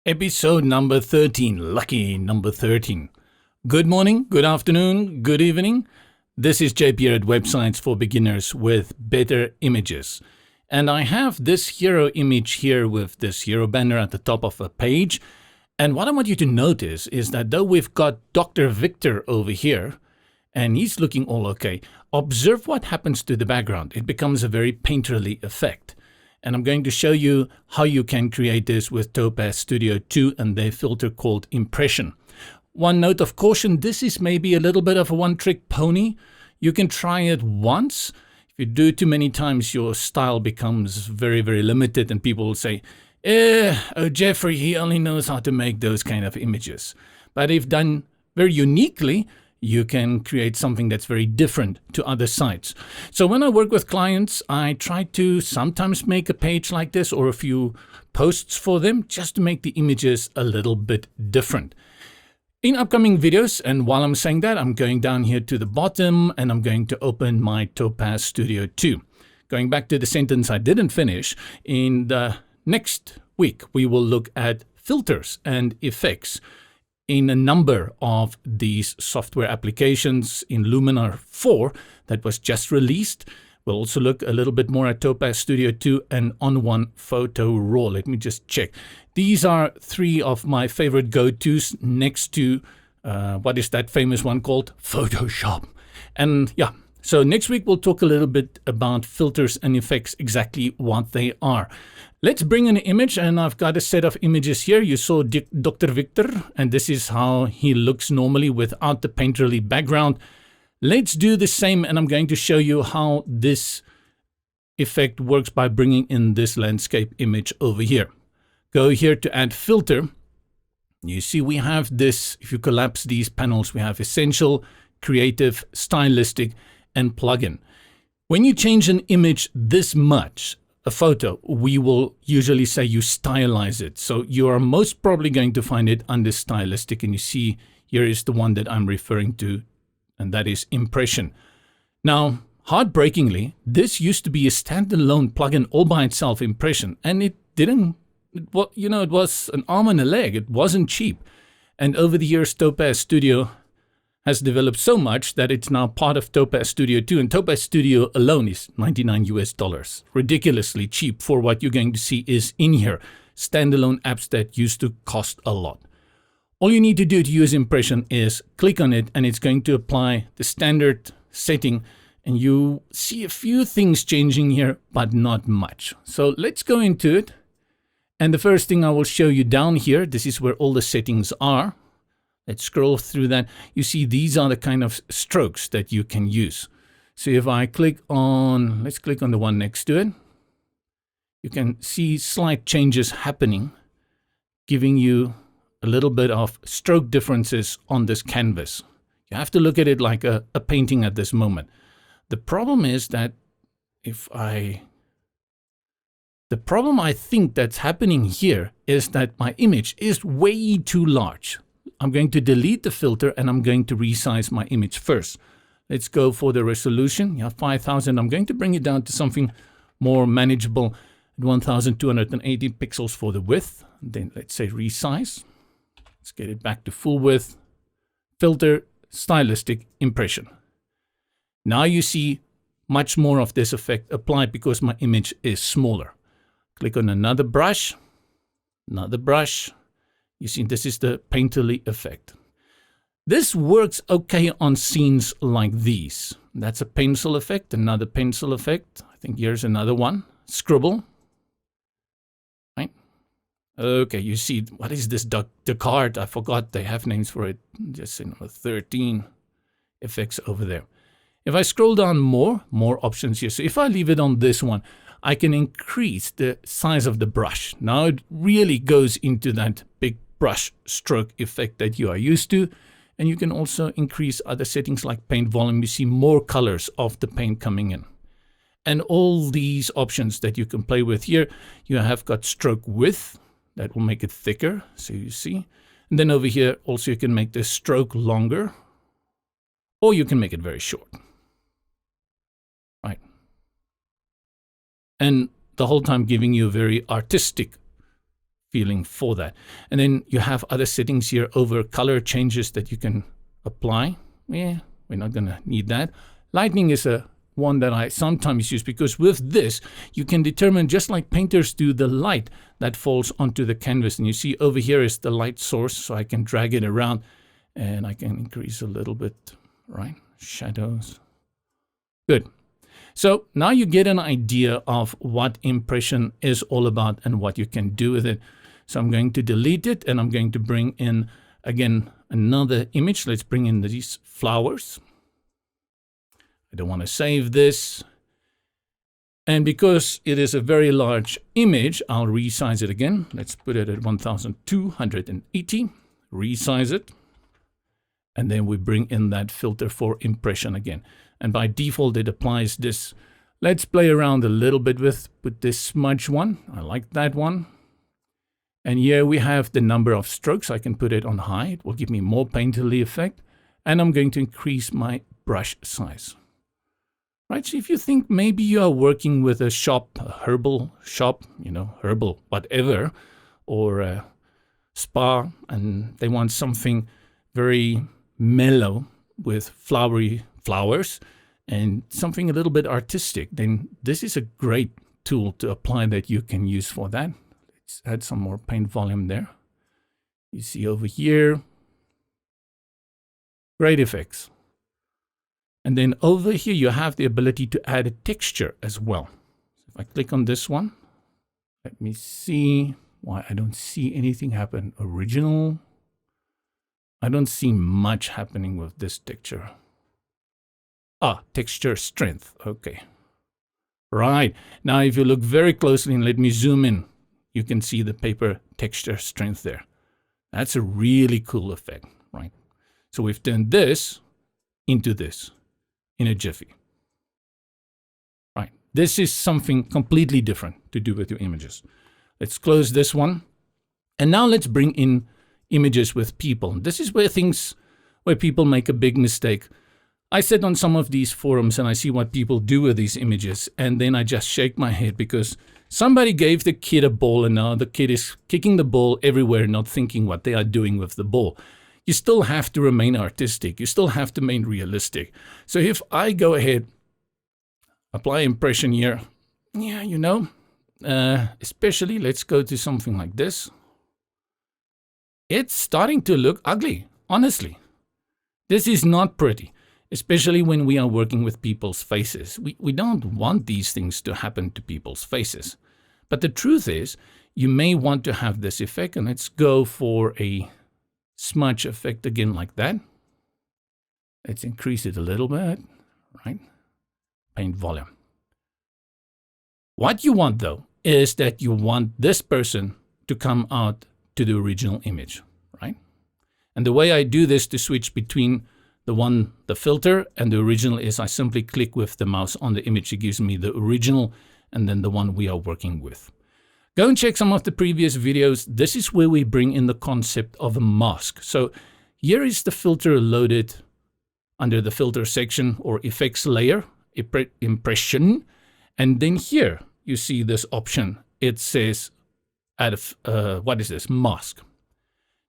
Episode number 13, lucky number 13. Good morning, good afternoon, good evening. This is JP at Websites for Beginners with better images. And I have this hero image here with this hero banner at the top of a page. And what I want you to notice is that though we've got Dr. Victor over here, and he's looking all okay, observe what happens to the background. It becomes a very painterly effect. And I'm going to show you how you can create this with Topaz Studio 2 and their filter called Impression. One note of caution, this is maybe a little bit of a one-trick pony. You can try it once. If you do it too many times, your style becomes very, very limited and people will say, Jeffrey, he only knows how to make those kind of images. But if done very uniquely, you can create something that's very different to other sites. So when I work with clients, I try to sometimes make a page like this or a few posts for them just to make the images a little bit different. In upcoming videos, and while I'm saying that, I'm going down here to the bottom and I'm going to open my Topaz Studio 2. Going back to the sentence I didn't finish, in the next week, we will look at filters and effects in a number of these software applications in Luminar 4 that was just released. We'll also look a little bit more at Topaz Studio 2 and On1 Photo Raw. Let me just check. These are three of my favorite go-tos next to, what is that famous one called? Photoshop. And yeah, so next week we'll talk a little bit about filters and effects, exactly what they are. Let's bring an image, and I've got a set of images here. You saw Dr. Victor, and this is how he looks normally without the painterly background. Let's do the same, and I'm going to show you how this effect works by bringing in this landscape image over here. Go here to add filter. You see we have this, if you collapse these panels, we have essential, creative, stylistic, and plugin. When you change an image this much, a photo, we will usually say you stylize it. So you are most probably going to find it under stylistic. And you see here is the one that I'm referring to, and that is Impression. Now, heartbreakingly, this used to be a standalone plugin all by itself, Impression, and it was an arm and a leg. It wasn't cheap. And over the years, Topaz Studio has developed so much that it's now part of Topaz Studio 2, and Topaz Studio alone is $99. Ridiculously cheap for what you're going to see is in here. Standalone apps that used to cost a lot. All you need to do to use Impression is click on it, and it's going to apply the standard setting, and you see a few things changing here, but not much. So let's go into it. And the first thing I will show you down here, this is where all the settings are. Let's scroll through that. You see these are the kind of strokes that you can use. So if I click on, let's click on the one next to it. You can see slight changes happening, giving you a little bit of stroke differences on this canvas. You have to look at it like a painting at this moment. The problem is that the problem I think that's happening here is that my image is way too large. I'm going to delete the filter and I'm going to resize my image first. Let's go for the resolution. You have 5000. I'm going to bring it down to something more manageable at 1280 pixels for the width. Then let's say resize. Let's get it back to full width. Filter, stylistic, Impression. Now you see much more of this effect applied because my image is smaller. Click on another brush. Another brush. You see, this is the painterly effect. This works okay on scenes like these. That's a pencil effect, another pencil effect. I think here's another one. Scribble. Right? Okay, you see, what is this? The card, I forgot they have names for it. Just say number 13 effects over there. If I scroll down more options here. So if I leave it on this one, I can increase the size of the brush. Now it really goes into that big brush stroke effect that you are used to. And you can also increase other settings like paint volume. You see more colors of the paint coming in. And all these options that you can play with here, you have got stroke width. That will make it thicker, so you see. And then over here, also you can make the stroke longer. Or you can make it very short. Right. And the whole time giving you a very artistic feeling for that. And then you have other settings here over color changes that you can apply. Yeah, we're not going to need that. Lightning is a one that I sometimes use because with this you can determine, just like painters do, the light that falls onto the canvas. And you see over here is the light source, so I can drag it around and I can increase a little bit, right? Shadows. Good. So now you get an idea of what impression is all about and what you can do with it. So I'm going to delete it and I'm going to bring in again another image. Let's bring in these flowers. I don't want to save this. And because it is a very large image, I'll resize it again. Let's put it at 1280, resize it. And then we bring in that filter for impression again. And by default, it applies this. Let's play around a little bit with this smudge one. I like that one. And here we have the number of strokes. I can put it on high. It will give me more painterly effect. And I'm going to increase my brush size. Right, so if you think maybe you are working with a shop, a herbal shop, you know, herbal whatever, or a spa, and they want something very mellow with flowery flowers and something a little bit artistic, then this is a great tool to apply that you can use for that. Let's add some more paint volume there. You see over here, great effects. And then over here, you have the ability to add a texture as well. If I click on this one, let me see why I don't see anything happen. Original. I don't see much happening with this texture. Ah, texture strength. Okay. Right. Now, if you look very closely and let me zoom in, you can see the paper texture strength there. That's a really cool effect, right? So we've turned this into this in a jiffy. Right. This is something completely different to do with your images. Let's close this one. And now let's bring in images with people. This is where people make a big mistake. I sit on some of these forums and I see what people do with these images, and then I just shake my head because somebody gave the kid a ball and now the kid is kicking the ball everywhere, not thinking what they are doing with the ball. You still have to remain artistic. You still have to remain realistic. So if I go ahead, apply impression here, yeah, you know, especially let's go to something like this. It's starting to look ugly, honestly. This is not pretty, especially when we are working with people's faces. We don't want these things to happen to people's faces. But the truth is, you may want to have this effect, and let's go for a smudge effect again like that. Let's increase it a little bit, right? Paint volume. What you want though is that you want this person to come out to the original image, right? And the way I do this to switch between the filter and the original is I simply click with the mouse on the image. It gives me the original and then the one we are working with. Go and check some of the previous videos. This is where we bring in the concept of a mask. So here is the filter loaded under the filter section or effects layer, impression. And then here you see this option. It says, what is this? Mask.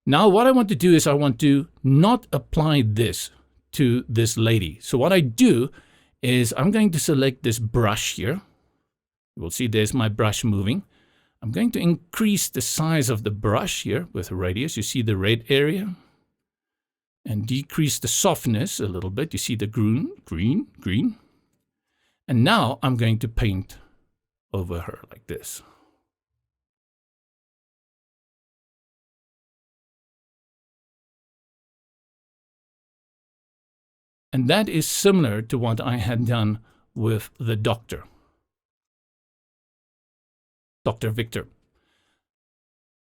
Now what I want to do is I want to not apply this to this lady. So what I do is I'm going to select this brush here. You will see there's my brush moving. I'm going to increase the size of the brush here with a radius. You see the red area. And decrease the softness a little bit. You see the green. And now I'm going to paint over her like this. And that is similar to what I had done with the doctor. Dr. Victor.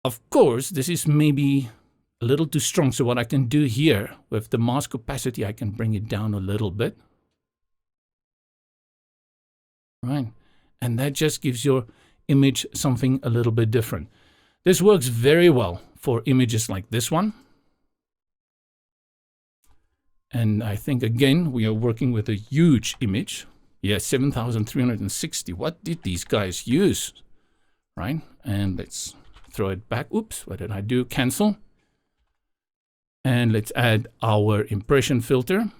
Of course, this is maybe a little too strong. So what I can do here with the mask opacity, I can bring it down a little bit. Right. And that just gives your image something a little bit different. This works very well for images like this one. And I think, again, we are working with a huge image. Yeah, 7,360. What did these guys use? Right? And let's throw it back. Oops, what did I do? Cancel. And let's add our impression filter.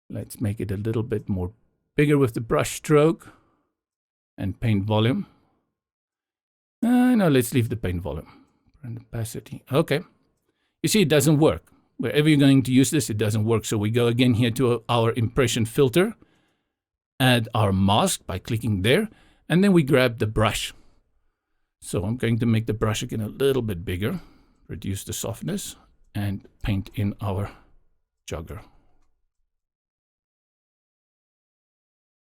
Let's make it a little bit more bigger with the brush stroke and paint volume. No, let's leave the paint volume and opacity. Okay. You see, it doesn't work. Wherever you're going to use this, it doesn't work. So we go again here to our impression filter, add our mask by clicking there, and then we grab the brush. So I'm going to make the brush again a little bit bigger, reduce the softness, and paint in our jogger.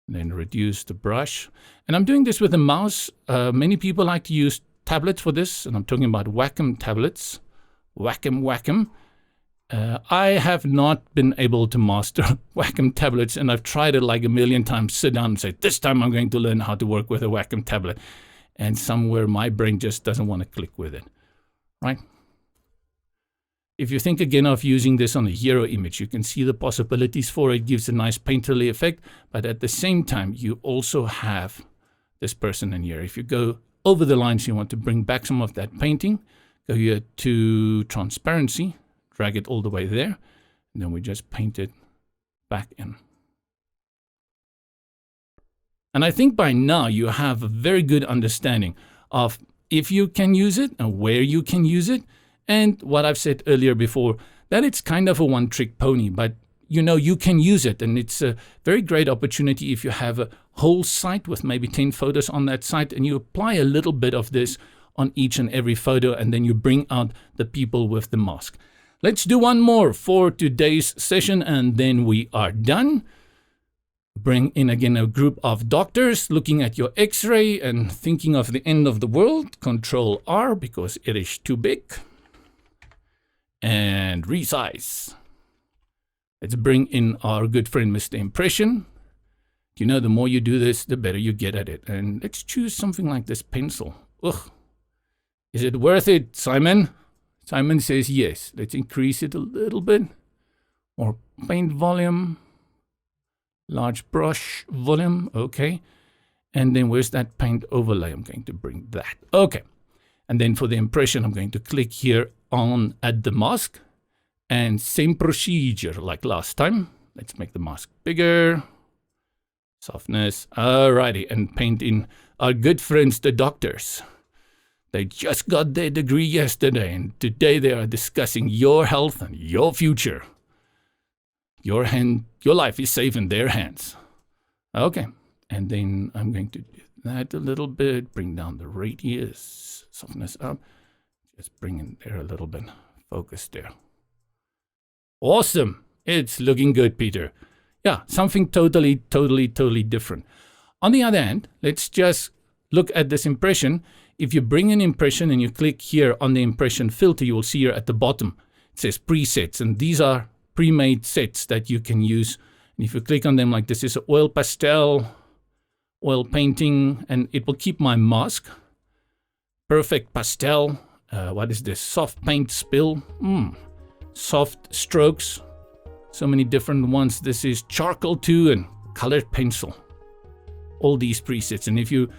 And then reduce the brush. And I'm doing this with a mouse. Many people like to use tablets for this, and I'm talking about Wacom tablets. Wacom. I have not been able to master Wacom tablets, and I've tried it like a million times. Sit down and say, this time I'm going to learn how to work with a Wacom tablet. And somewhere my brain just doesn't want to click with it, right? If you think again of using this on a hero image, you can see the possibilities for it. It gives a nice painterly effect, but at the same time, you also have this person in here. If you go over the lines, you want to bring back some of that painting, go here to transparency, drag it all the way there, and then we just paint it back in. And I think by now you have a very good understanding of if you can use it and where you can use it. And what I've said earlier before, that it's kind of a one-trick pony, but you know you can use it. And it's a very great opportunity if you have a whole site with maybe 10 photos on that site, and you apply a little bit of this on each and every photo, and then you bring out the people with the mask. Let's do one more for today's session, and then we are done. Bring in again a group of doctors looking at your x-ray and thinking of the end of the world. Control R because it is too big. And resize. Let's bring in our good friend Mr. Impression. You know, the more you do this, the better you get at it. And let's choose something like this pencil. Ugh. Is it worth it, Simon? Simon says yes. Let's increase it a little bit. More paint volume. Large brush volume. Okay. And then where's that paint overlay? I'm going to bring that. Okay. And then for the impression, I'm going to click here on add the mask. And same procedure like last time. Let's make the mask bigger. Softness. Alrighty. And paint in our good friends, the doctors. They just got their degree yesterday, and today they are discussing your health and your future. Your life is safe in their hands. Okay. And then I'm going to do that a little bit. Bring down the radius. Softness up. Just bring in there a little bit. Focus there. Awesome. It's looking good, Peter. Yeah, something totally different. On the other hand, let's just look at this impression. If you bring an impression and you click here on the impression filter, you will see here at the bottom, it says presets. And these are pre-made sets that you can use. And if you click on them like this, is oil pastel, oil painting, and it will keep my mask. Perfect pastel. What is this? Soft paint spill. Soft strokes. So many different ones. This is charcoal too, and colored pencil. All these presets. And if you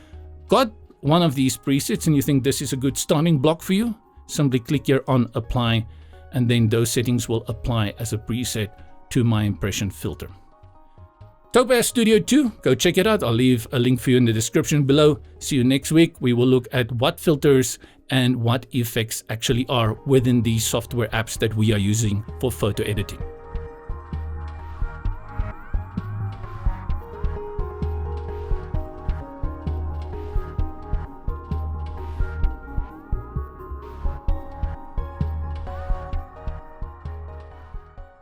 got one of these presets and you think this is a good starting block for you, simply click here on apply, and then those settings will apply as a preset to my impression filter. Topaz Studio 2, go check it out. I'll leave a link for you in the description below. See you next week. We will look at what filters and what effects actually are within these software apps that we are using for photo editing.